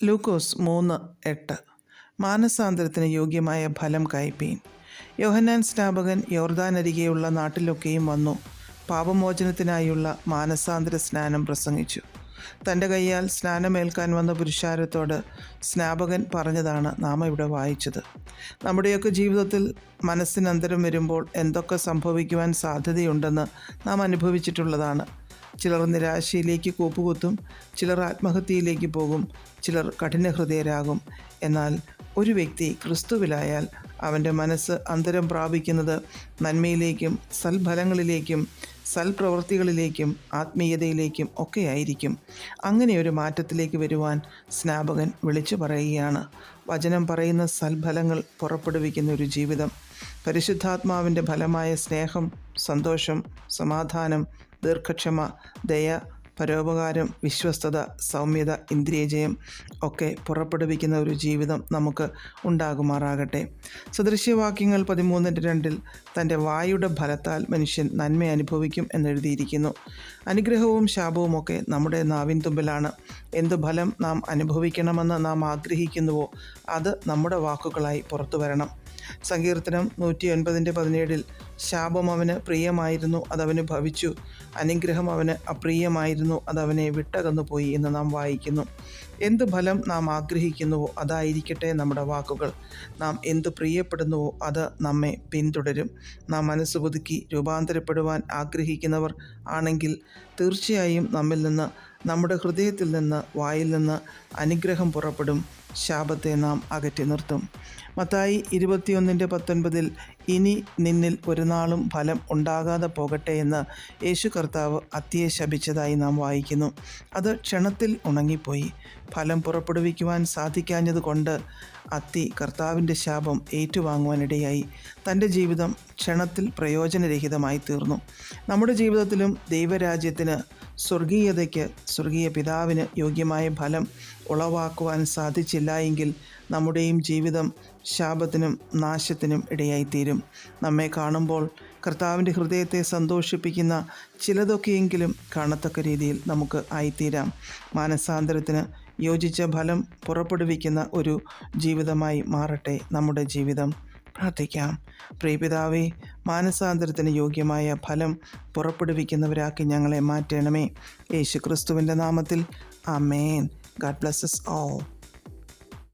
ലൂക്കോസ് 3:8 മാനസാന്തരത്തിന് യോഗ്യമായ ഫലം കായ്പീൻ. യോഹന്നാൻ സ്നാപകൻ യോർദാനരികെയുള്ള നാട്ടിലൊക്കെയും വന്നു പാപമോചനത്തിനായുള്ള മാനസാന്തര സ്നാനം പ്രസംഗിച്ചു. തൻ്റെ കൈയാൽ സ്നാനമേൽക്കാൻ വന്ന പുരുഷാരത്തോട് സ്നാപകൻ പറഞ്ഞതാണ് നാം ഇവിടെ വായിച്ചത്. നമ്മുടെയൊക്കെ ജീവിതത്തിൽ മനസ്സിനന്തരം വരുമ്പോൾ എന്തൊക്കെ സംഭവിക്കുവാൻ സാധ്യതയുണ്ടെന്ന് നാം അനുഭവിച്ചിട്ടുള്ളതാണ്. ചിലർ നിരാശയിലേക്ക് കൂപ്പുകുത്തും, ചിലർ ആത്മഹത്യയിലേക്ക് പോകും, ചിലർ കഠിനഹൃദയരാകും. എന്നാൽ ഒരു വ്യക്തി ക്രിസ്തുവിലായാൽ അവൻ്റെ മനസ്സ് അന്തരം പ്രാപിക്കുന്നത് നന്മയിലേക്കും സൽഫലങ്ങളിലേക്കും സൽപ്രവൃത്തികളിലേക്കും ആത്മീയതയിലേക്കും ഒക്കെയായിരിക്കും. അങ്ങനെ ഒരു മാറ്റത്തിലേക്ക് വരുവാൻ സ്നാപകൻ വിളിച്ചു പറയുകയാണ്. വചനം പറയുന്ന സൽഫലങ്ങൾ പുറപ്പെടുവിക്കുന്ന ഒരു ജീവിതം, പരിശുദ്ധാത്മാവിൻ്റെ ഫലമായ സ്നേഹം, സന്തോഷം, സമാധാനം, ദീർഘക്ഷമ, ദയ, പരോപകാരം, വിശ്വസ്തത, സൗമ്യത, ഇന്ദ്രിയജയം ഒക്കെ പുറപ്പെടുവിക്കുന്ന ഒരു ജീവിതം നമുക്ക് ഉണ്ടാകുമാറാകട്ടെ. സദൃശ്യവാക്യങ്ങൾ 13:2 തൻ്റെ വായുടെ ഫലത്താൽ മനുഷ്യൻ നന്മ അനുഭവിക്കും എന്നെഴുതിയിരിക്കുന്നു. അനുഗ്രഹവും ശാപവുമൊക്കെ നമ്മുടെ നാവിൻ തുമ്പിലാണ്. എന്തു ഫലം നാം അനുഭവിക്കണമെന്ന് നാം ആഗ്രഹിക്കുന്നുവോ അത് നമ്മുടെ വാക്കുകളായി പുറത്തു വരണം. സങ്കീർത്തനം 109:17 ശാപം അവന് പ്രിയമായിരുന്നു, അതവന് ഭവിച്ചു. അനുഗ്രഹം അവന് അപ്രിയമായിരുന്നു, അതവനെ വിട്ടകന്നുപോയി എന്ന് നാം വായിക്കുന്നു. എന്ത് ഫലം നാം ആഗ്രഹിക്കുന്നുവോ അതായിരിക്കട്ടെ നമ്മുടെ വാക്കുകൾ. നാം എന്ത് പ്രിയപ്പെടുന്നുവോ അത് നമ്മെ പിന്തുടരും. നാം മനസ്സ് പുതുക്കി രൂപാന്തരപ്പെടുവാൻ ആഗ്രഹിക്കുന്നവർ ആണെങ്കിൽ തീർച്ചയായും നമ്മിൽ നിന്ന്, നമ്മുടെ ഹൃദയത്തിൽ നിന്ന്, വായിൽ നിന്ന് അനുഗ്രഹം പുറപ്പെടും. ശാപത്തെ നാം അകറ്റി നിർത്തും. മത്തായി 21:19 ഇനി നിന്നിൽ ഒരു നാളും ഫലം ഉണ്ടാകാതെ പോകട്ടെ എന്ന് യേശു കർത്താവ് അത്തിയെ ശപിച്ചതായി നാം വായിക്കുന്നു. അത് ക്ഷണത്തിൽ ഉണങ്ങിപ്പോയി. ഫലം പുറപ്പെടുവിക്കുവാൻ സാധിക്കാഞ്ഞതുകൊണ്ട് അത്തി കർത്താവിൻ്റെ ശാപം ഏറ്റുവാങ്ങുവാനിടയായി. തൻ്റെ ജീവിതം ക്ഷണത്തിൽ പ്രയോജനരഹിതമായി തീർന്നു. നമ്മുടെ ജീവിതത്തിലും ദൈവരാജ്യത്തിന്, സ്വർഗീയതയ്ക്ക്, സ്വർഗീയ പിതാവിന് യോഗ്യമായ ഫലം ഉളവാക്കുവാൻ സാധിച്ചില്ല എങ്കിൽ നമ്മുടെയും ജീവിതം ശാപത്തിനും നാശത്തിനും ഇടയായിത്തീരും. നമ്മെ കാണുമ്പോൾ കർത്താവിൻ്റെ ഹൃദയത്തെ സന്തോഷിപ്പിക്കുന്ന ചിലതൊക്കെയെങ്കിലും കാണത്തക്ക രീതിയിൽ നമുക്ക് ആയിത്തീരാം. മാനസാന്തരത്തിന് യോജിച്ച ഫലം പുറപ്പെടുവിക്കുന്ന ഒരു ജീവിതമായി മാറട്ടെ നമ്മുടെ ജീവിതം. പ്രാർത്ഥിക്കാം. പ്രിയപിതാവേ, മാനസാന്തരത്തിന് യോഗ്യമായ ഫലം പുറപ്പെടുവിക്കുന്നവരാക്കി ഞങ്ങളെ മാറ്റണമേ. യേശു ക്രിസ്തുവിൻ്റെ നാമത്തിൽ ആമേൻ. God bless us all.